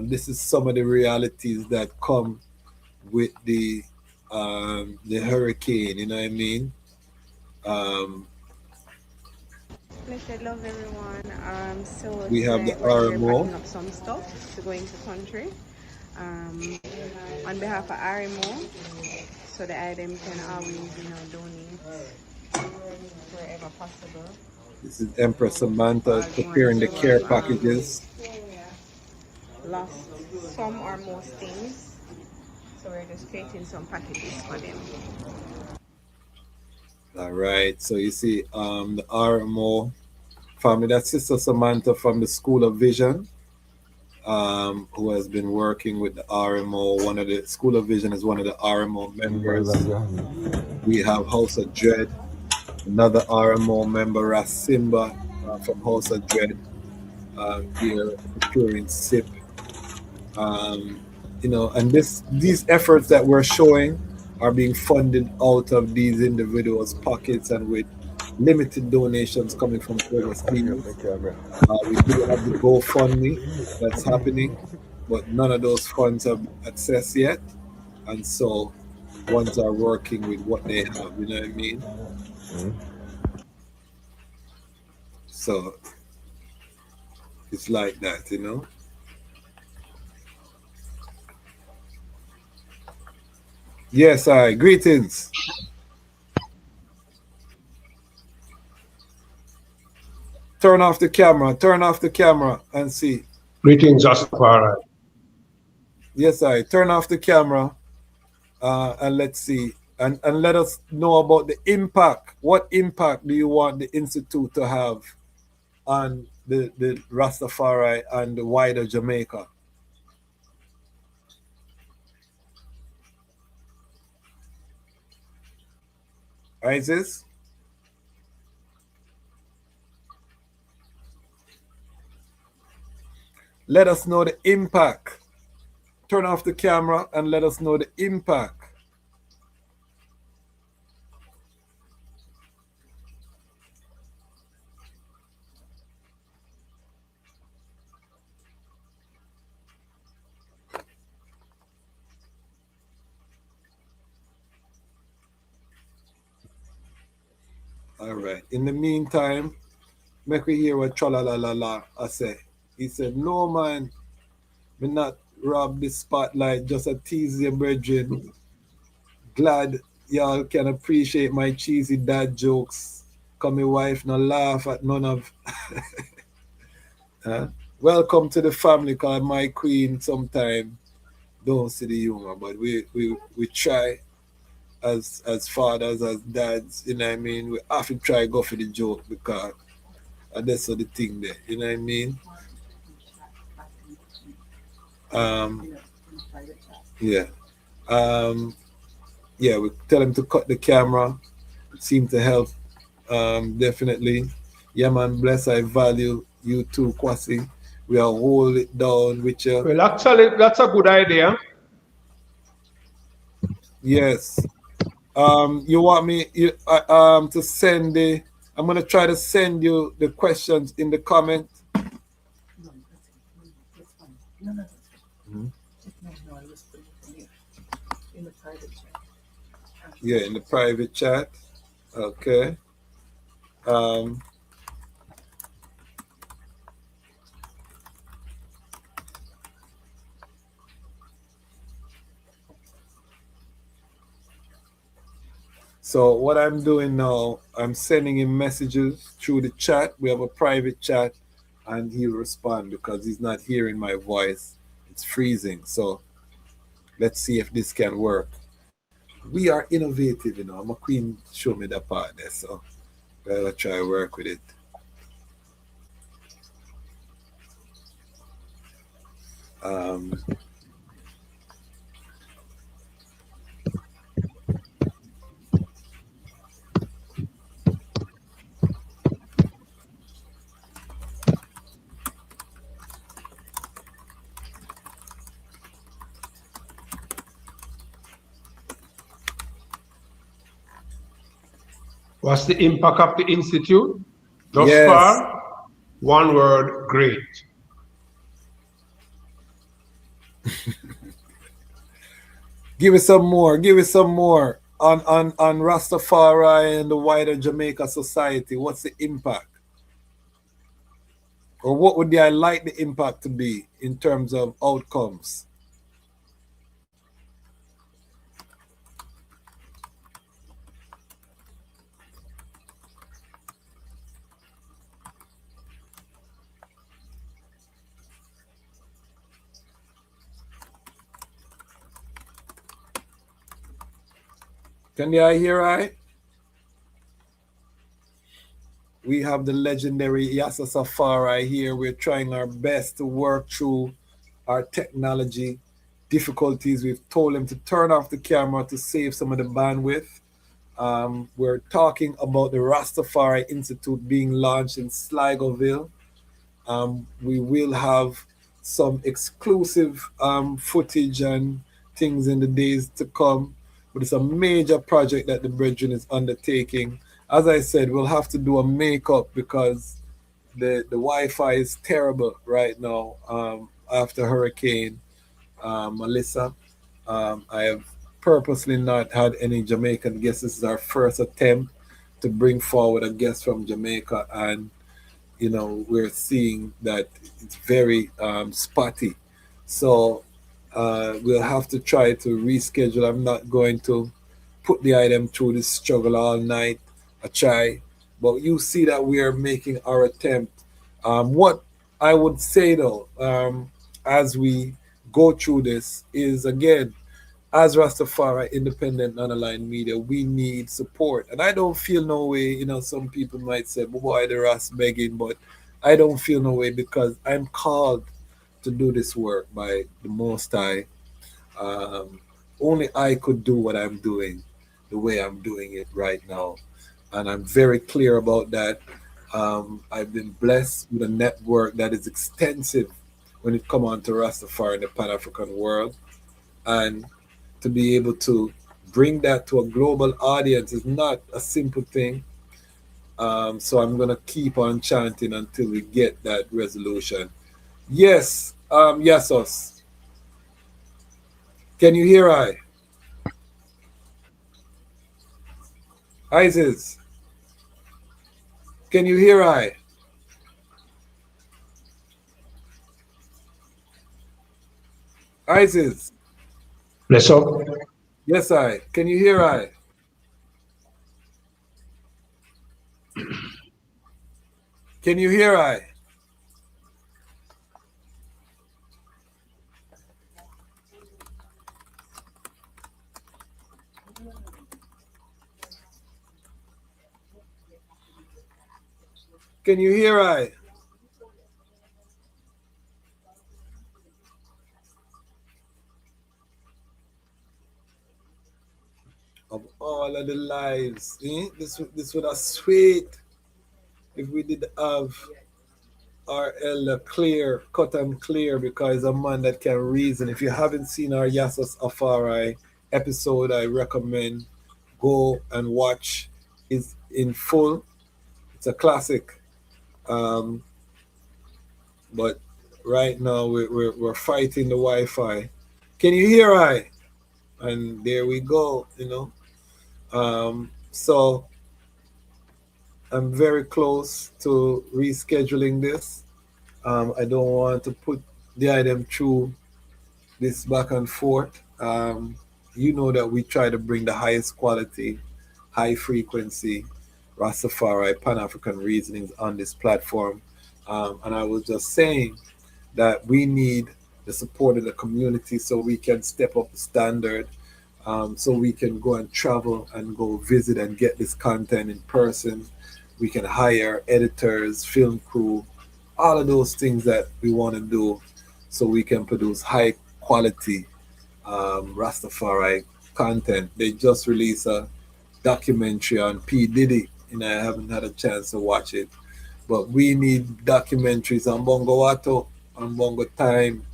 This is some of the realities that come with the hurricane, you know what I mean? Blessed love everyone. So We have the tonight we're here RMO. packing up some stuff to go into country. On behalf of RMO, so the item can always, donate wherever possible. This is Empress Samantha preparing the care packages. Lost some or most things, so we're just creating some packages for them. All right, so you see the RMO family, that's Sister Samantha from the School of Vision, who has been working with the RMO. One of the School of Vision is one of the RMO members. We have House of Dread, another RMO member, Ras Simba from House of Dread, here procuring SIP. And these efforts that we're showing are being funded out of these individuals' pockets and with limited donations coming from overseas. We do have the GoFundMe that's happening, but none of those funds have access yet, and so ones are working with what they have. You know what I mean? So it's like that, you know. Yes, greetings. Turn off the camera and see. Greetings, Ras Tafari. Yes, turn off the camera and let's see. And let us know about the impact. What impact do you want the Institute to have on the Rastafari and the wider Jamaica? Isis? Let us know the impact. Turn off the camera and let us know the impact. All right. In the meantime, make we hear what Tralalalala I say. He said, "No man, me not rob the spotlight, just a tease your brethren. Glad y'all can appreciate my cheesy dad jokes. Cause my wife no laugh at none of." Welcome to the family, cause my queen sometime don't see the humor, but we try as fathers, as dads, you know what I mean? We have to try go for the joke because that's the thing there, you know what I mean? We tell him to cut the camera. It seemed to help, definitely. Yeah, man, bless, I value you too, Kwasi. We are hold it down with you. Well, actually, that's a good idea. Yes. You want me to send I'm gonna try to send you the questions in the comment. No, no, Mhm. no, I was putting it in here, in the private chat. Yeah, in the private chat. Okay. So what I'm doing now, I'm sending him messages through the chat. We have a private chat, and he'll respond because he's not hearing my voice. It's freezing. So let's see if this can work. We are innovative, you know. My queen showed me that part there, so gotta try to work with it. Um, What's the impact of the Institute? Thus yes. far, one word, great. Give us some more. Give us some more on Rastafari and the wider Jamaica society. What's the impact? Or what would I like the impact to be in terms of outcomes? Can you hear I? We have the legendary Yasus Afari here. We're trying our best to work through our technology difficulties. We've told him to turn off the camera to save some of the bandwidth. We're talking about the Ras Tafari Institute being launched in Sligoville. We will have some exclusive footage and things in the days to come. But it's a major project that the Brethren is undertaking. As I said, we'll have to do a makeup because the Wi-Fi is terrible right now after Hurricane Melissa. I have purposely not had any Jamaican guests. This is our first attempt to bring forward a guest from Jamaica, and you know we're seeing that it's very spotty. So we'll have to try to reschedule. I'm not going to put the item through this struggle all night. I try, but you see that we are making our attempt. What I would say though, as we go through this, is again, as Rastafari independent non-aligned media, we need support. And I don't feel no way, you know, some people might say, why the Ras begging, but I don't feel no way because I'm called to do this work by the Most High. Only I could do what I'm doing the way I'm doing it right now. And I'm very clear about that. I've been blessed with a network that is extensive when it comes on to Rastafari in the Pan-African world. And to be able to bring that to a global audience is not a simple thing. So I'm going to keep on chanting until we get that resolution. Yes, Yasos. Can you hear I? Isis. Can you hear I? Isis. Bless up. Yes, I. Can you hear I? Can you hear I? Can you hear I? Of all of the lives, this would have sweet if we did have our elder clear, cut and clear, because a man that can reason. If you haven't seen our Yasus Afari episode, I recommend go and watch. It's in full. It's a classic. But right now we're fighting the Wi-Fi. Can you hear I? And there we go, you know. So I'm very close to rescheduling this. I don't want to put the item through this back and forth. You know that we try to bring the highest quality, high frequency Rastafari Pan African reasonings on this platform. And I was just saying that we need the support of the community so we can step up the standard, so we can go and travel and go visit and get this content in person. We can hire editors, film crew, all of those things that we want to do so we can produce high quality Rastafari content. They just released a documentary on P. Diddy, and I haven't had a chance to watch it. But we need documentaries on Bongo Watto, on Bongo Time,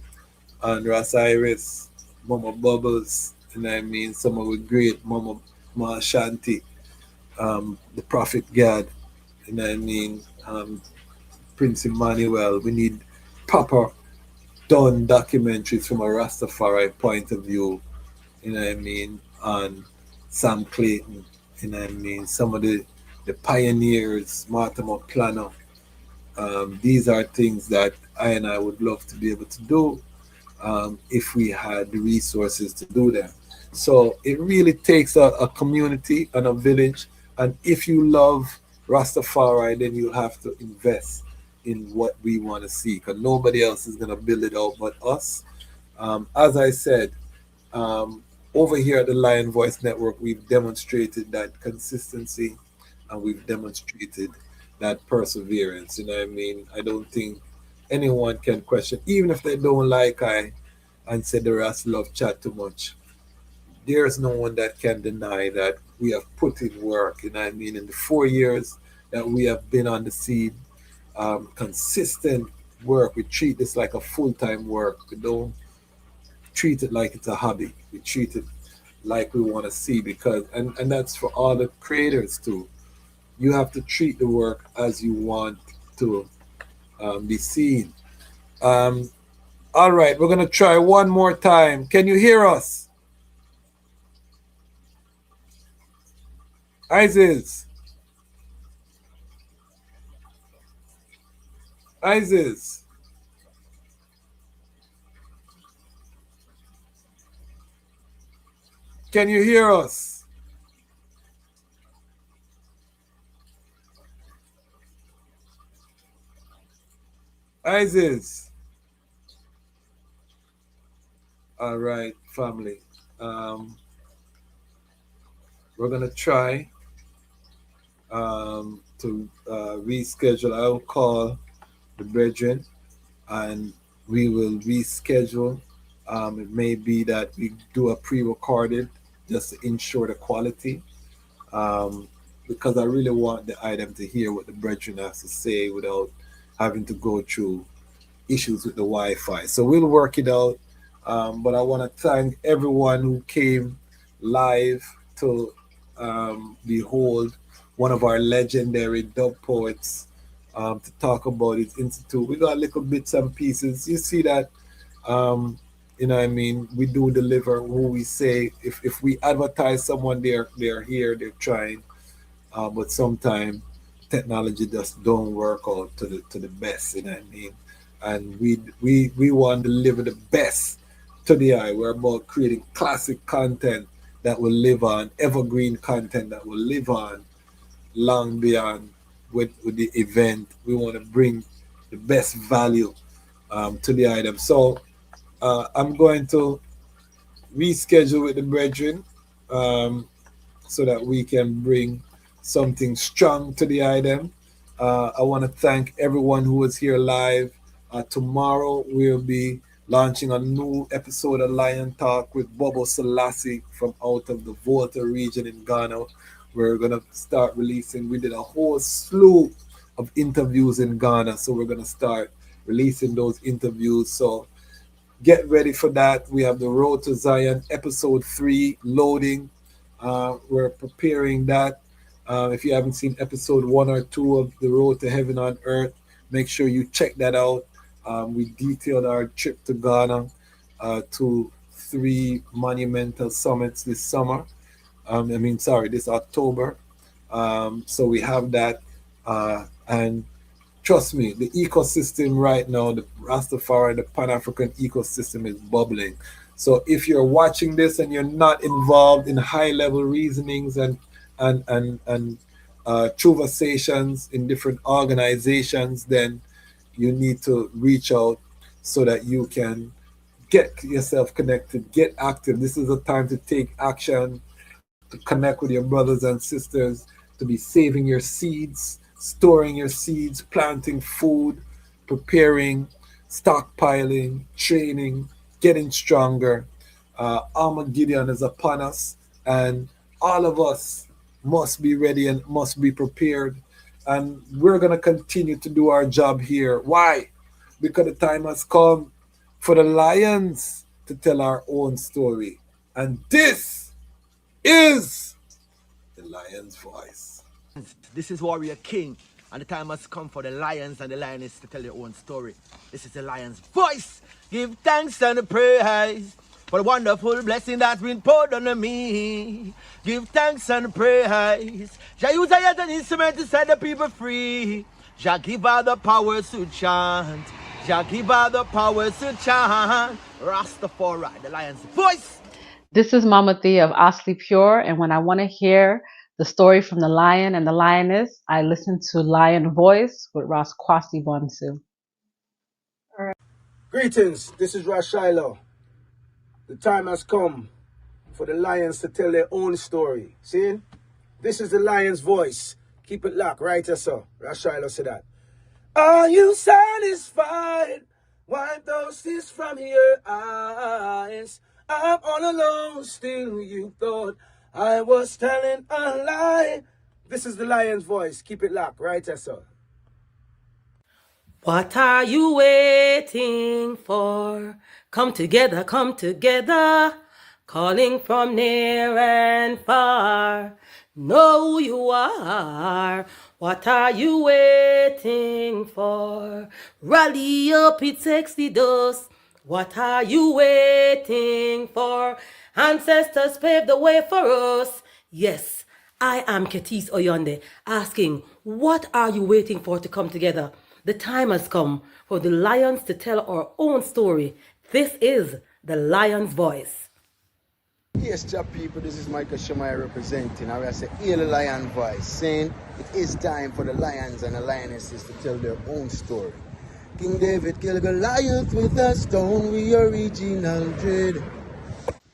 on Ras Iris, Mama Bubbles, and I mean some of the great Mama Ma Shanti, the Prophet God, and I mean Prince Emmanuel. We need proper done documentaries from a Rastafari point of view, you know what I mean, on Sam Clayton, you know what I mean, some of the pioneers, Mortimer Planner. These are things that I would love to be able to do if we had the resources to do them. So it really takes a community and a village. And if you love Rastafari, then you have to invest in what we want to see, because nobody else is going to build it out but us. As I said, over here at the Lion Voice Network, we've demonstrated that consistency and we've demonstrated that perseverance. You know what I mean? I don't think anyone can question, even if they don't like I and say the Ras love chat too much. There's no one that can deny that we have put in work. You know what I mean? In the 4 years that we have been on the scene, consistent work. We treat this like a full-time work. We don't treat it like it's a hobby. We treat it like we want to see, because and that's for all the creators too. You have to treat the work as you want to be seen. Um, all right, we're gonna try one more time. Can you hear us? Isis. Isis. Can you hear us? Isis. All right, family. We're gonna try to reschedule. I'll call the brethren and we will reschedule. It may be that we do a pre-recorded just to ensure the quality, because I really want the item to hear what the brethren has to say without having to go through issues with the Wi-Fi. So we'll work it out. But I want to thank everyone who came live to behold one of our legendary dub poets, to talk about his institute. We got little bits and pieces. You see that, you know what I mean? We do deliver who we say. If we advertise someone, they're here, they're trying. But sometimes technology just don't work out to the best, you know what I mean? And we want to deliver the best to the eye. We're about creating classic content that will live on, evergreen content that will live on long beyond with the event. We want to bring the best value to the item. So I'm going to reschedule with the brethren, so that we can bring something strong to the item. I want to thank everyone who was here live. Tomorrow we'll be launching a new episode of Lion Talk with Bobo Selassie from out of the Volta region in Ghana. We're going to start releasing, we did a whole slew of interviews in Ghana, so we're going to start releasing those interviews. So get ready for that. We have the Road to Zion episode 3 loading. We're preparing that. If you haven't seen episode 1 or 2 of the Road to Heaven on Earth, make sure you check that out. We detailed our trip to Ghana to 3 monumental summits this summer. This October. So we have that. And trust me, the ecosystem right now, the Rastafari, the Pan-African ecosystem is bubbling. So if you're watching this and you're not involved in high-level reasonings and conversations in different organizations, then you need to reach out so that you can get yourself connected, get active. This is a time to take action, to connect with your brothers and sisters, to be saving your seeds, storing your seeds, planting food, preparing, stockpiling, training, getting stronger. Armageddon is upon us, and all of us must be ready and must be prepared. And we're going to continue to do our job here. Why? Because the time has come for the lions to tell our own story. And this is the lion's voice. This is Warrior King, and the time has come for the lions and the lioness to tell their own story. This is the lion's voice. Give thanks and praise for the wonderful blessing that's been poured on me. Give thanks and praise. Jah use I as an instrument to set the people free. Jah give her the powers to chant. Jah give her the powers to chant. Rastafari, the lion's voice. This is Mama Thea of Asli Pure, and when I want to hear the story from the lion and the lioness, I listen to Lion Voice with Rastafari. Greetings, this is Ras Tafari. The time has come for the lions to tell their own story. See? This is the lion's voice. Keep it locked, right, sir? Ras Tafari said that. Are you satisfied? Wipe those tears from your eyes. I'm all alone, still you thought I was telling a lie. This is the lion's voice. Keep it locked, right, sir? What are you waiting for? Come together, calling from near and far. Know who you are. What are you waiting for? Rally up, it takes the dust. What are you waiting for? Ancestors paved the way for us. Yes, I am Ketis Oyonde, asking, what are you waiting for to come together? The time has come for the lions to tell our own story. This is the lion's voice. Yes, people, this is Michael Shemai representing. I will say, hear the lion voice, saying it is time for the lions and the lionesses to tell their own story. King David killed Goliath with a stone, we original dread. The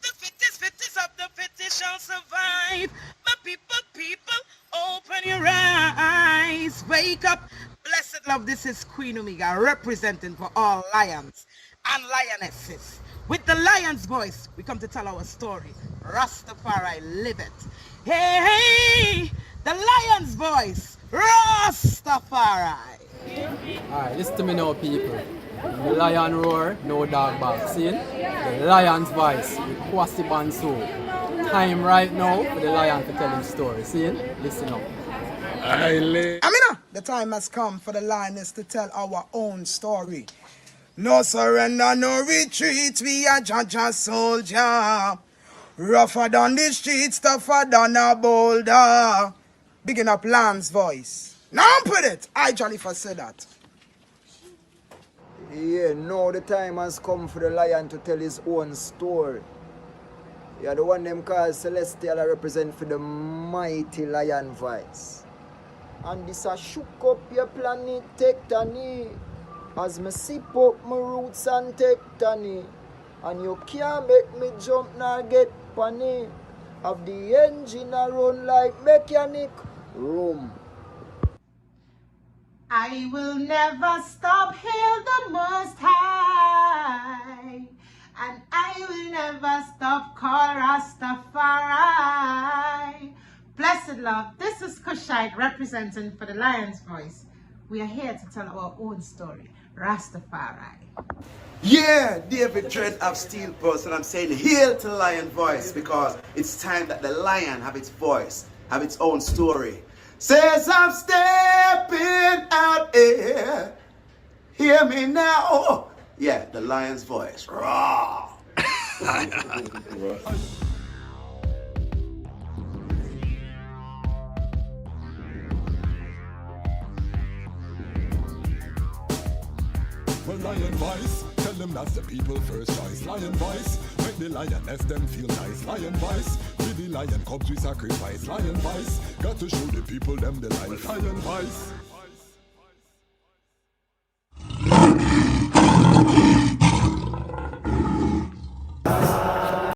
fittest of the fittest shall survive. My people, open your eyes. Wake up. Blessed love, this is Queen Omega representing for all lions and lionesses. With the lion's voice, we come to tell our story. Rastafari, live it. Hey, the lion's voice, Rastafari. Alright, listen to me now, people. The lion roar, no dog bark. See? The lion's voice with DejKwasi. Time right now for the lion to tell his story. See? Listen up. Amina, the time has come for the lioness to tell our own story. No surrender, no retreat, we are Jaja soldier. Rougher than the streets, tougher than a boulder. Bigging up lamb's voice. Now put it, I Jollifer said that. Yeah, now the time has come for the lion to tell his own story. Yeah, the one them called Celestial I represent for the mighty lion voice. And this a shook up your planet tectonic. As me sip up my roots and tectonic. And you can't make me jump nor get panic. Have the engine a run like mechanic. Room. I will never stop, hail the Most High. And I will never stop, call Rastafari. Blessed love, this is Kushite representing for the Lion's Voice. We are here to tell our own story, Rastafari. Yeah, David Dread of Steel Person. I'm saying hail to the lion voice because it's time that the lion have its voice, have its own story. Says I'm stepping out here Hear me now. Yeah, the lion's voice. Raw. Well, lion voice, tell them that's the people first choice. Lion voice, make the lioness them feel nice. Lion voice, with the lion cubs we sacrifice. Lion voice, got to show the people them the life. Lion voice.